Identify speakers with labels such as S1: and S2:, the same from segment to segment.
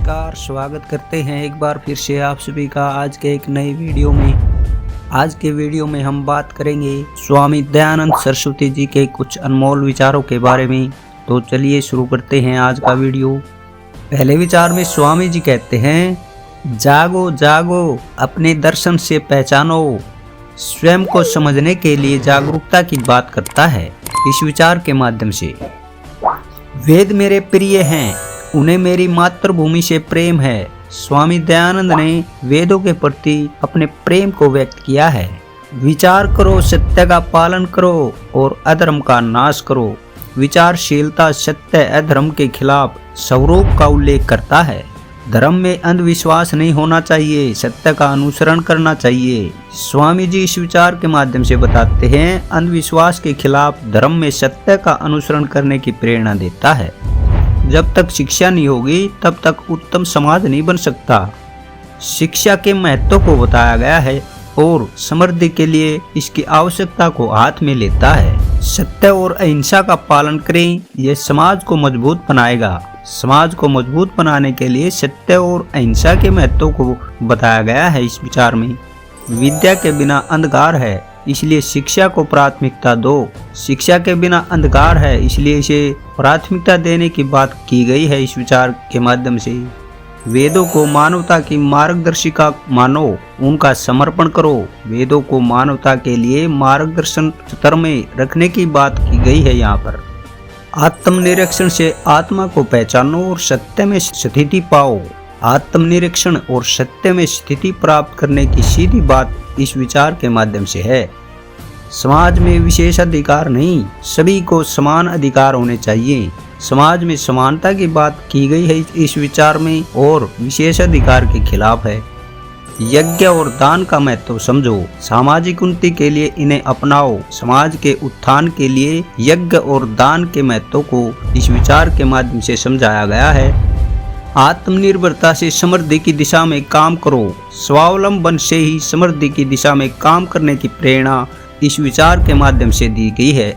S1: नमस्कार, स्वागत करते हैं एक बार फिर से आप सभी का आज के एक नए वीडियो में। आज के वीडियो में हम बात करेंगे स्वामी दयानंद सरस्वती जी के कुछ अनमोल विचारों के बारे में। तो चलिए शुरू करते हैं आज का वीडियो। पहले विचार में स्वामी जी कहते हैं, जागो जागो अपने दर्शन से पहचानो। स्वयं को समझने के लिए जागरूकता की बात करता है इस विचार के माध्यम से। वेद मेरे प्रिय हैं, उन्हें मेरी मातृभूमि से प्रेम है। स्वामी दयानंद ने वेदों के प्रति अपने प्रेम को व्यक्त किया है। विचार करो, सत्य का पालन करो और अधर्म का नाश करो। विचारशीलता सत्य अधर्म के खिलाफ स्वरूप का उल्लेख करता है। धर्म में अंधविश्वास नहीं होना चाहिए, सत्य का अनुसरण करना चाहिए। स्वामी जी इस विचार के माध्यम से बताते हैं, अंधविश्वास के खिलाफ धर्म में सत्य का अनुसरण करने की प्रेरणा देता है। जब तक शिक्षा नहीं होगी तब तक उत्तम समाज नहीं बन सकता। शिक्षा के महत्व को बताया गया है और समृद्धि के लिए इसकी आवश्यकता को हाथ में लेता है। सत्य और अहिंसा का पालन करें, यह समाज को मजबूत बनाएगा। समाज को मजबूत बनाने के लिए सत्य और अहिंसा के महत्व को बताया गया है इस विचार में। विद्या के बिना अंधकार है, इसलिए शिक्षा को प्राथमिकता दो। शिक्षा के बिना अंधकार है, इसलिए इसे प्राथमिकता देने की बात की गई है इस विचार के माध्यम से। वेदों को मानवता की मार्गदर्शिका मानो, उनका समर्पण करो। वेदों को मानवता के लिए मार्गदर्शन स्तर में रखने की बात की गई है यहाँ पर। आत्मनिरीक्षण से आत्मा को पहचानो और सत्य में स्थिति पाओ। आत्मनिरीक्षण और सत्य में स्थिति प्राप्त करने की सीधी बात इस विचार के माध्यम से है। समाज में विशेष अधिकार नहीं, सभी को समान अधिकार होने चाहिए। समाज में समानता की बात की गई है इस विचार में और विशेष अधिकार के खिलाफ है। यज्ञ और दान का महत्व समझो, सामाजिक उन्नति के लिए इन्हें अपनाओ। समाज के उत्थान के लिए यज्ञ और दान के महत्व को इस विचार के माध्यम से समझाया गया है। आत्मनिर्भरता से समृद्धि की दिशा में काम करो। स्वावलंबन से ही समृद्धि की दिशा में काम करने की प्रेरणा इस विचार के माध्यम से दी गई है।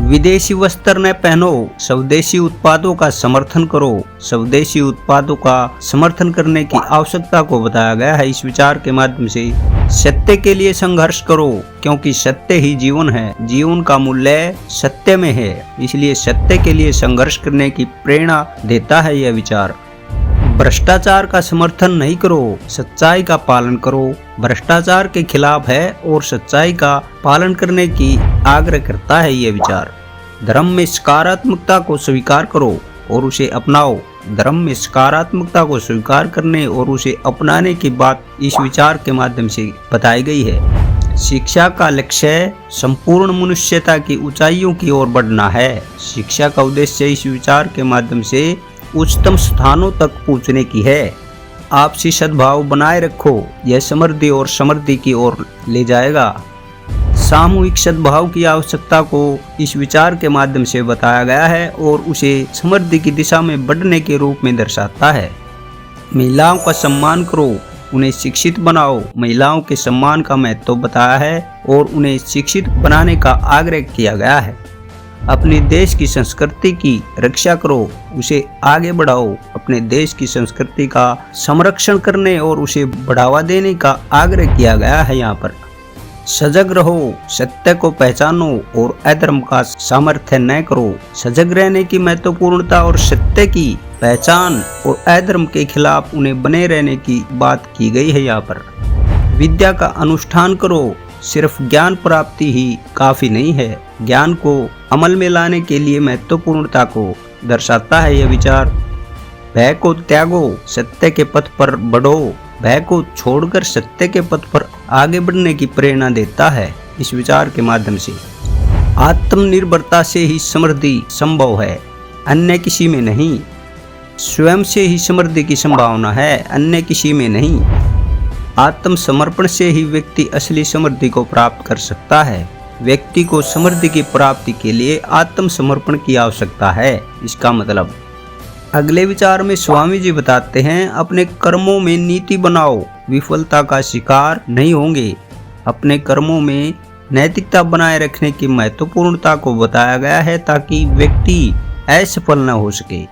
S1: विदेशी वस्त्र न पहनो, स्वदेशी उत्पादों का समर्थन करो। स्वदेशी उत्पादों का समर्थन करने की आवश्यकता को बताया गया है इस विचार के माध्यम से। सत्य के लिए संघर्ष करो, क्योंकि सत्य ही जीवन है। जीवन का मूल्य सत्य में है, इसलिए सत्य के लिए संघर्ष करने की प्रेरणा देता है यह विचार। भ्रष्टाचार का समर्थन नहीं करो, सच्चाई का पालन करो। भ्रष्टाचार के खिलाफ है और सच्चाई का पालन करने की आग्रह करता है यह विचार। धर्म में सकारात्मकता को स्वीकार करो और उसे अपनाओ। धर्म में सकारात्मकता को स्वीकार करने और उसे अपनाने की बात इस विचार के माध्यम से बताई गई है। शिक्षा का लक्ष्य संपूर्ण मनुष्यता की ऊंचाइयों की ओर बढ़ना है। शिक्षा का उद्देश्य इस विचार के माध्यम से उच्चतम स्थानों तक पहुंचने की है। आपसी सद्भाव बनाए रखो, यह समृद्धि और समृद्धि की ओर ले जाएगा। सामूहिक सद्भाव की आवश्यकता को इस विचार के माध्यम से बताया गया है और उसे समृद्धि की दिशा में बढ़ने के रूप में दर्शाता है। महिलाओं का सम्मान करो, उन्हें शिक्षित बनाओ। महिलाओं के सम्मान का महत्व बताया है और उन्हें शिक्षित बनाने का आग्रह किया गया है। अपने देश की संस्कृति की रक्षा करो, उसे आगे बढ़ाओ। अपने देश की संस्कृति का संरक्षण करने और उसे बढ़ावा देने का आग्रह किया गया है यहाँ पर। सजग रहो, सत्य को पहचानो और अधर्म का सामर्थ्य न करो। सजग रहने की महत्वपूर्णता और सत्य की पहचान और अधर्म के खिलाफ उन्हें बने रहने की बात की गई है यहाँ पर। विद्या का अनुष्ठान करो, सिर्फ ज्ञान प्राप्ति ही काफी नहीं है। ज्ञान को अमल में लाने के लिए महत्वपूर्णता को दर्शाता है यह विचार। भय को त्यागो, सत्य के पथ पर बढ़ो। भय को छोड़कर सत्य के पथ पर आगे बढ़ने की प्रेरणा देता है इस विचार के माध्यम से। आत्मनिर्भरता से ही समृद्धि संभव है, अन्य किसी में नहीं। स्वयं से ही समृद्धि की संभावना है, अन्य किसी में नहीं। आत्मसमर्पण से ही व्यक्ति असली समृद्धि को प्राप्त कर सकता है। व्यक्ति को समृद्धि की प्राप्ति के लिए आत्मसमर्पण की आवश्यकता है, इसका मतलब। अगले विचार में स्वामी जी बताते हैं, अपने कर्मों में नीति बनाओ, विफलता का शिकार नहीं होंगे। अपने कर्मों में नैतिकता बनाए रखने की महत्वपूर्णता को बताया गया है ताकि व्यक्ति असफल न हो सके।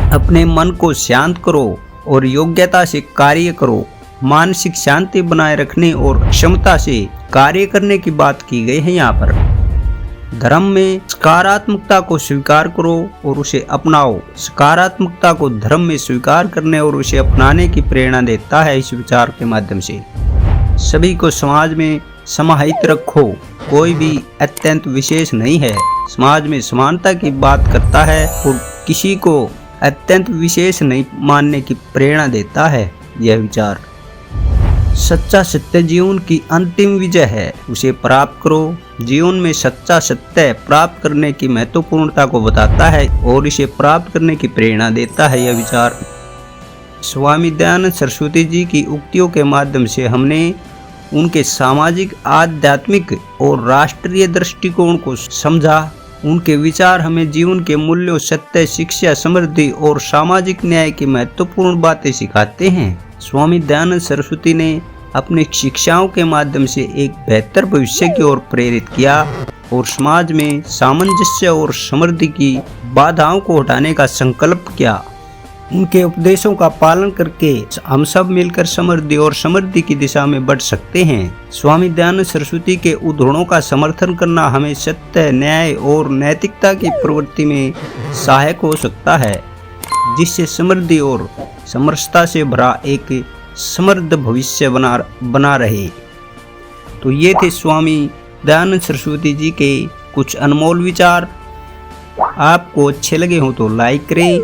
S1: अपने मन को शांत करो और योग्यता से कार्य करो। मानसिक शांति बनाए रखने और क्षमता से कार्य करने की बात की गई है यहाँ पर। धर्म में सकारात्मकता को स्वीकार करो और उसे अपनाओ। सकारात्मकता को धर्म में स्वीकार करने और उसे अपनाने की प्रेरणा देता है इस विचार के माध्यम से। सभी को समाज में समाहित रखो। कोई भी अत्यंत विशेष नहीं है। समाज में समानता की बात करता है और किसी को अत्यंत विशेष नहीं मानने की प्रेरणा देता है यह विचार। सच्चा सत्य जीवन की अंतिम विजय है, उसे प्राप्त करो। जीवन में सच्चा सत्य प्राप्त करने की महत्वपूर्णता को बताता है और इसे प्राप्त करने की प्रेरणा देता है यह विचार। स्वामी दयानंद सरस्वती जी की उक्तियों के माध्यम से हमने उनके सामाजिक, आध्यात्मिक और राष्ट्रीय दृष्टिकोण को समझा। उनके विचार हमें जीवन के मूल्यों, सत्य, शिक्षा, समृद्धि और सामाजिक न्याय की महत्वपूर्ण बातें सिखाते हैं। स्वामी दयानंद सरस्वती ने अपनी शिक्षाओं के माध्यम से एक बेहतर भविष्य की ओर प्रेरित किया और समाज में सामंजस्य और समृद्धि की बाधाओं को हटाने का संकल्प किया। उनके उपदेशों का पालन करके हम सब मिलकर समृद्धि और समृद्धि की दिशा में बढ़ सकते हैं। स्वामी दयानंद सरस्वती के उद्धरणों का समर्थन करना हमें सत्य, न्याय और नैतिकता की प्रवृत्ति में सहायक हो सकता है, जिससे समृद्धि और समरसता से भरा एक समृद्ध भविष्य बना रहे। तो ये थे स्वामी दयानंद सरस्वती जी के कुछ अनमोल विचार। आपको अच्छे लगे हो तो लाइक करें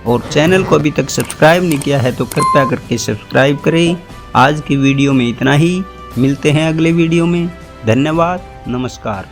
S1: और चैनल को अभी तक सब्सक्राइब नहीं किया है तो कृपया करके सब्सक्राइब करें। आज की वीडियो में इतना ही। मिलते हैं अगले वीडियो में। धन्यवाद। नमस्कार।